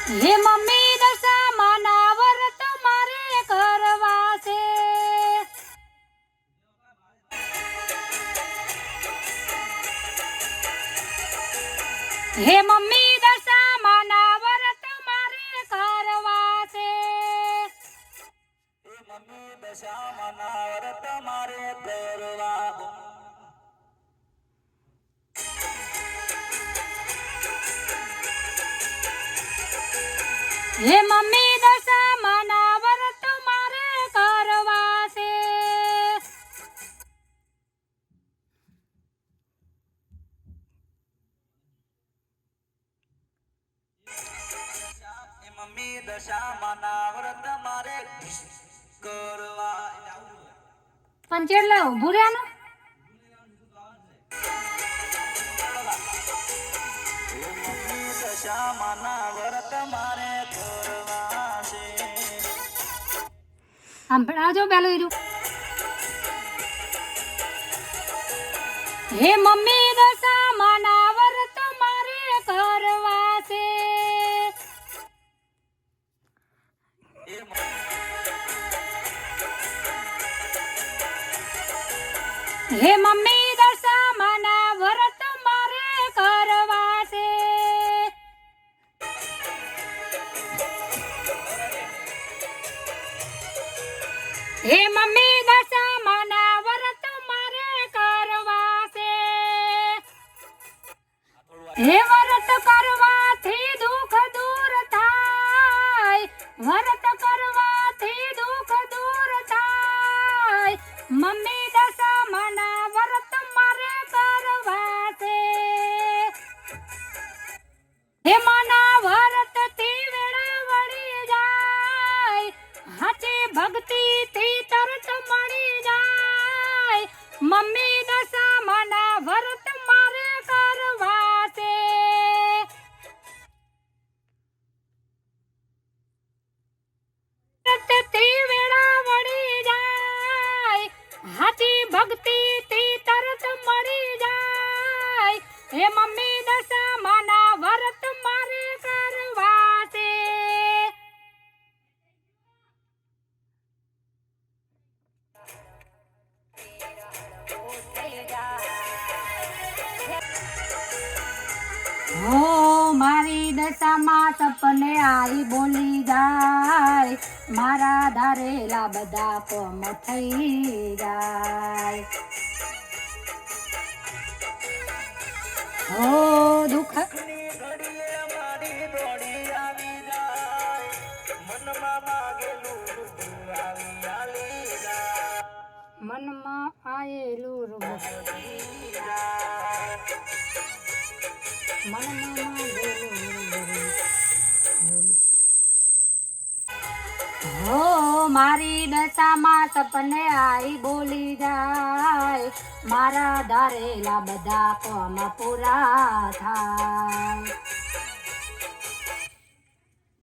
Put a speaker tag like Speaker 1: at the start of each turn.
Speaker 1: હે મમ્મી દશામાના વ્રત મારે કરવા છે. હે મમ્મી દશામાના વ્રત મારે કરવા છે.
Speaker 2: હે મમ્મી દશામાના વ્રત મારે કરવા.
Speaker 1: હે મમ્મી દશામાના વ્રત મારે કરવા છે.
Speaker 2: હે મમ્મી દશામાના વ્રત મારે કરવા.
Speaker 1: પણ ચેડલા ઊભું રહ્યાનું.
Speaker 2: હે મમ્મી દશામાના વ્રત મારે કરવા છે.
Speaker 1: આમ આવજો પેલું હીરું. હે મમ્મી દશામાના વ્રત મારે કરવા છે. હે મમ્મી દશામાના વ્રત મારે કરવા છે. હે મમ્મી દશામાના વ્રત મારે કરવા છે. હે વ્રત કરવાથી દુઃખ દૂર થાય. વ્રત કરવાથી દુઃખ દૂર થાય. મમ્મી દશામાના વ્રત મારે કરવા છે. હે માના વ્રતથી વેળા વળી જાય. હાચી ભક્તિથી તરત મળી જાય. મમ્મી દશામાના વ્રત મારે કરવા છે. વ્રતથી વેળા વળી જાય. હાચી ભક્તિથી તરત મળી જાય. હે મમ્મી દશામાના વ્રત મારે કરવા છે. હો મારી દશામાં સપને આવી બોલી જાય. મારા ધારેલા બધા કોમ થઈ જાય. હો દુઃખ
Speaker 2: ઘડીએ મારી દોડી આવી જાય. મનમાં માગેલું બધું આવી જાય.
Speaker 1: મનમાં આયેલું રૂપ મનમાં હો મારી દશામાં સપને આવી બોલી જાય. મારા ધારેલા બધા કોમ પૂરા થાય.